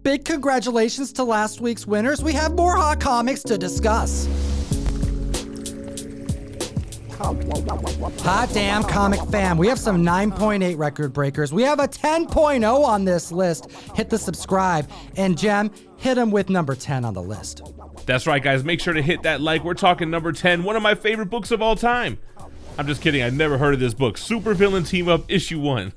big congratulations to last week's winners. We have more hot comics to discuss. Hot damn comic fam, we have some 9.8 record breakers. We have a 10.0 on this list. Hit the subscribe. And Jem, hit him with number 10 on the list. That's right, guys. Make sure to hit that like. We're talking number 10, one of my favorite books of all time. I'm just kidding. I've never heard of this book. Supervillain Team Up, Issue 1.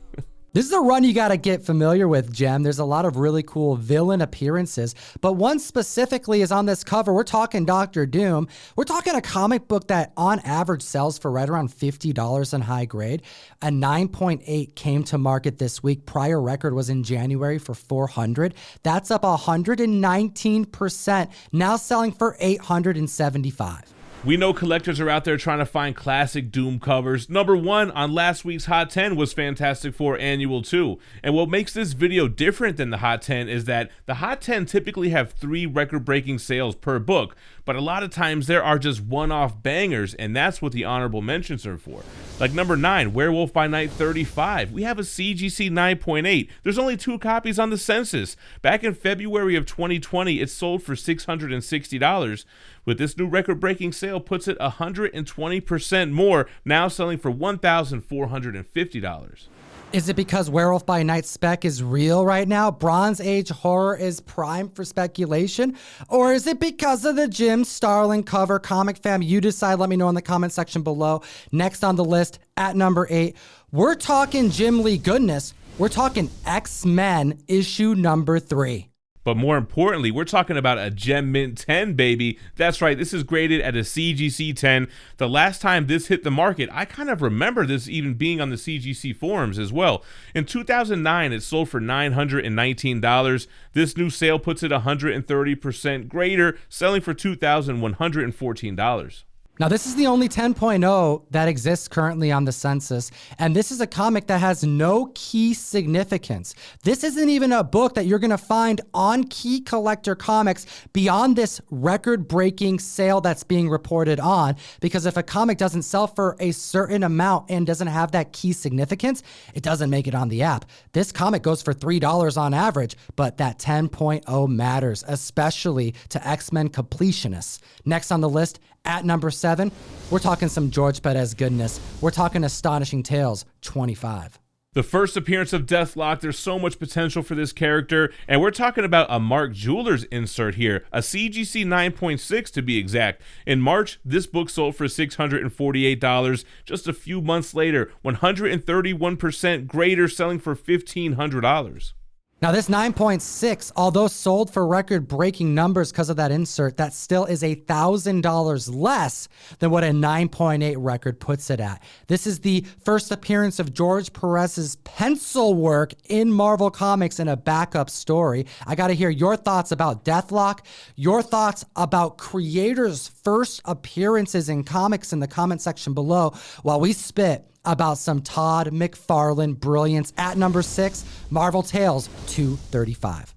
This is a run you got to get familiar with, Jem. There's a lot of really cool villain appearances, but one specifically is on this cover. We're talking Dr. Doom. We're talking a comic book that on average sells for right around $50 in high grade. A 9.8 came to market this week. Prior record was in January for $400. That's up 119%, now selling for $875. We know collectors are out there trying to find classic Doom covers. Number 1 on last week's Hot 10 was Fantastic Four Annual 2. And what makes this video different than the Hot 10 is that the Hot 10 typically have 3 record-breaking sales per book, but a lot of times there are just one-off bangers, and that's what the honorable mentions are for. Like number 9, Werewolf by Night 35. We have a CGC 9.8. There's only 2 copies on the census. Back in February of 2020, it sold for $660. With this new record-breaking sale, puts it 120% more, now selling for $1,450. Is it because Werewolf by Night spec is real right now? Bronze Age horror is prime for speculation? Or is it because of the Jim Starlin cover? Comic fam, you decide. Let me know in the comment section below. Next on the list, at number 8, we're talking Jim Lee goodness. We're talking X-Men issue number 3. But more importantly, we're talking about a Gem Mint 10, baby. That's right, this is graded at a CGC 10. The last time this hit the market, I kind of remember this even being on the CGC forums as well. In 2009, it sold for $919. This new sale puts it 130% greater, selling for $2,114. Now, this is the only 10.0 that exists currently on the census, and this is a comic that has no key significance. This isn't even a book that you're going to find on Key Collector Comics beyond this record-breaking sale that's being reported on, because if a comic doesn't sell for a certain amount and doesn't have that key significance, it doesn't make it on the app. This comic goes for $3 on average, but that 10.0 matters, especially to X-Men completionists. Next on the list, at number 7, we're talking some George Perez goodness. We're talking Astonishing Tales 25. The first appearance of Deathlock, there's so much potential for this character, and we're talking about a Mark Jewelers insert here, a CGC 9.6 to be exact. In March, this book sold for $648. Just a few months later, 131% greater, selling for $1,500. Now this 9.6, although sold for record-breaking numbers because of that insert, that still is $1,000 less than what a 9.8 record puts it at. This is the first appearance of George Perez's pencil work in Marvel Comics in a backup story. I got to hear your thoughts about Deathlock, your thoughts about creators' first appearances in comics in the comment section below while we spit about some Todd McFarlane brilliance. At number 6, Marvel Tales 235.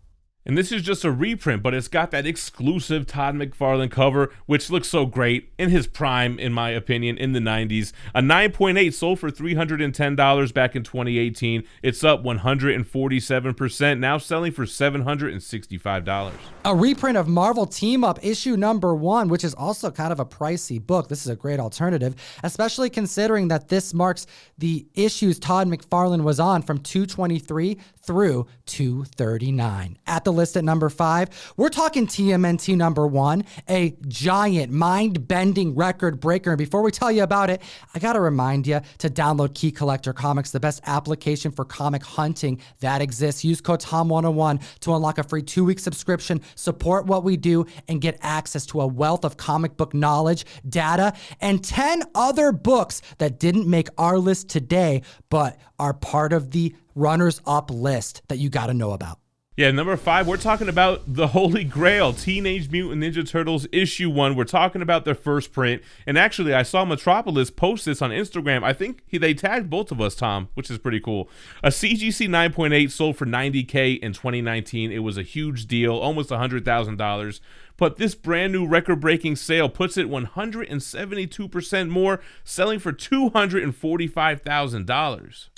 And this is just a reprint, but it's got that exclusive Todd McFarlane cover, which looks so great in his prime, in my opinion, in the 90s. A 9.8 sold for $310 back in 2018. It's up 147%, now selling for $765. A reprint of Marvel Team Up issue number 1, which is also kind of a pricey book. This is a great alternative, especially considering that this marks the issues Todd McFarlane was on from 223 through 239. At the list at number 5, we're talking TMNT number 1, a giant mind-bending record breaker. And before we tell you about it, I gotta remind you to download Key Collector Comics, the best application for comic hunting that exists. Use code TOM101 to unlock a free 2-week subscription, support what we do, and get access to a wealth of comic book knowledge, data, and 10 other books that didn't make our list today, but are part of the runners-up list that you gotta know about. Yeah, number 5, we're talking about the Holy Grail, Teenage Mutant Ninja Turtles issue 1. We're talking about their first print. And actually, I saw Metropolis post this on Instagram. I think they tagged both of us, Tom, which is pretty cool. A CGC 9.8 sold for $90K in 2019. It was a huge deal, almost $100,000. But this brand new record-breaking sale puts it 172% more, selling for $245,000.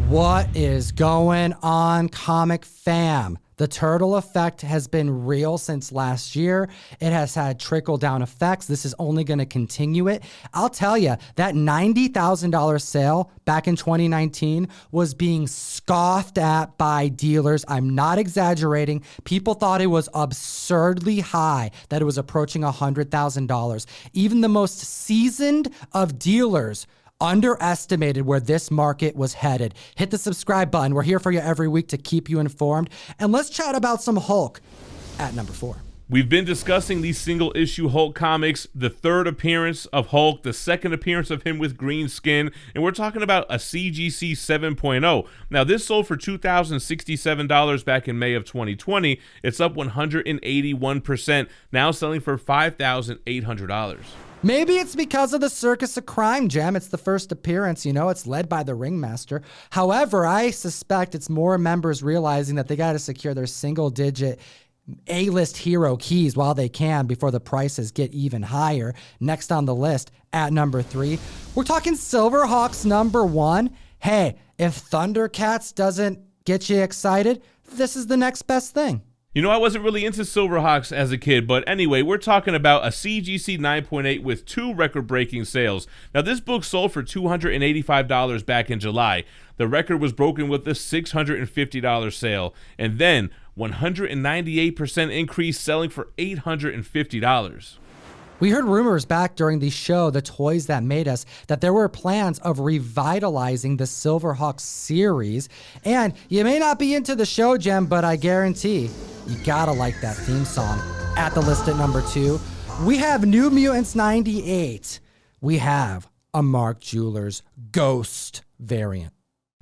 What is going on, comic fam? The turtle effect has been real since last year. It has had trickle-down effects. This is only going to continue it. I'll tell you, that $90,000 sale back in 2019 was being scoffed at by dealers. I'm not exaggerating. People thought it was absurdly high, that it was approaching $100,000. Even the most seasoned of dealers underestimated where this market was headed. Hit the subscribe button. We're here for you every week to keep you informed. And let's chat about some Hulk at number 4. We've been discussing these single-issue Hulk comics, the third appearance of Hulk, the second appearance of him with green skin, and we're talking about a CGC 7.0. Now, this sold for $2,067 back in May of 2020. It's up 181%, now selling for $5,800. Maybe it's because of the Circus of Crime, Gem. It's the first appearance, it's led by the Ringmaster. However, I suspect it's more members realizing that they got to secure their single-digit A-list hero keys while they can before the prices get even higher. Next on the list, at number 3, we're talking Silverhawks number 1. Hey, if Thundercats doesn't get you excited, this is the next best thing. I wasn't really into Silverhawks as a kid, but anyway, we're talking about a CGC 9.8 with 2 record-breaking sales. Now, this book sold for $285 back in July. The record was broken with a $650 sale, and then 198% increase, selling for $850. We heard rumors back during the show, The Toys That Made Us, that there were plans of revitalizing the Silverhawks series. And you may not be into the show, Gem, but I guarantee you gotta like that theme song. At the list at number 2, we have New Mutants 98. We have a Mark Jewelers Ghost variant.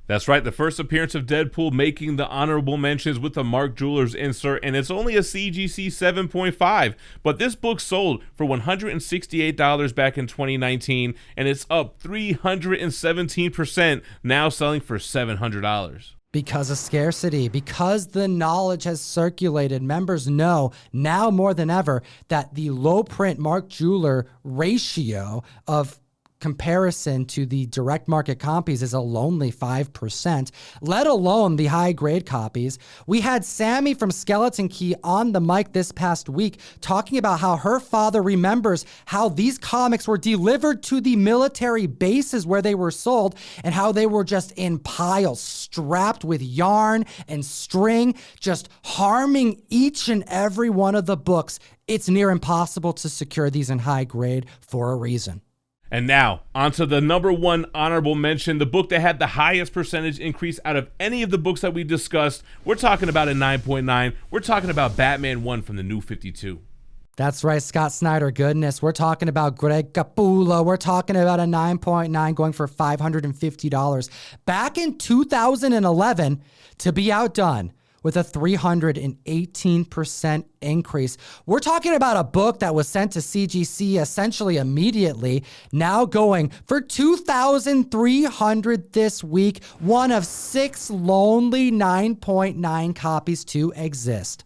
That's right, the first appearance of Deadpool making the honorable mentions with the Mark Jewelers insert, and it's only a CGC 7.5, but this book sold for $168 back in 2019, and it's up 317%, now selling for $700. Because of scarcity, because the knowledge has circulated, members know now more than ever that the low print Mark Jeweler ratio of comparison to the direct market copies is a lonely 5%, let alone the high grade copies. We had Sammy from Skeleton Key on the mic this past week talking about how her father remembers how these comics were delivered to the military bases where they were sold and how they were just in piles, strapped with yarn and string, just harming each and every one of the books. It's near impossible to secure these in high grade for a reason. And now, onto the number 1 honorable mention, the book that had the highest percentage increase out of any of the books that we discussed. We're talking about a 9.9. We're talking about Batman 1 from the New 52. That's right, Scott Snyder goodness. We're talking about Greg Capullo. We're talking about a 9.9 going for $550. Back in 2011, to be outdone with a 318% increase. We're talking about a book that was sent to CGC essentially immediately, now going for $2,300 this week, one of 6 lonely 9.9 copies to exist.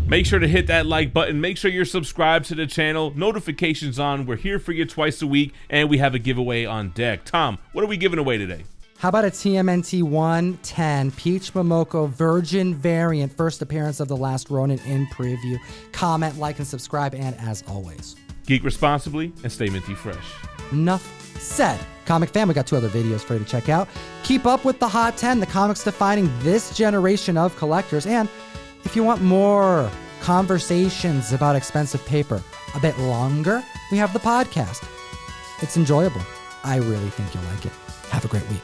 Make sure to hit that like button. Make sure you're subscribed to the channel. Notifications on. We're here for you twice a week, and we have a giveaway on deck. Tom, what are we giving away today? How about a TMNT 110 Peach Momoko Virgin variant, first appearance of the Last Ronin in preview. Comment, like, and subscribe, and as always, geek responsibly and stay minty fresh. Enough said. Comic fam, we got 2 other videos for you to check out. Keep up with the Hot 10, the comics defining this generation of collectors. And if you want more conversations about expensive paper a bit longer, we have the podcast. It's enjoyable. I really think you'll like it. Have a great week.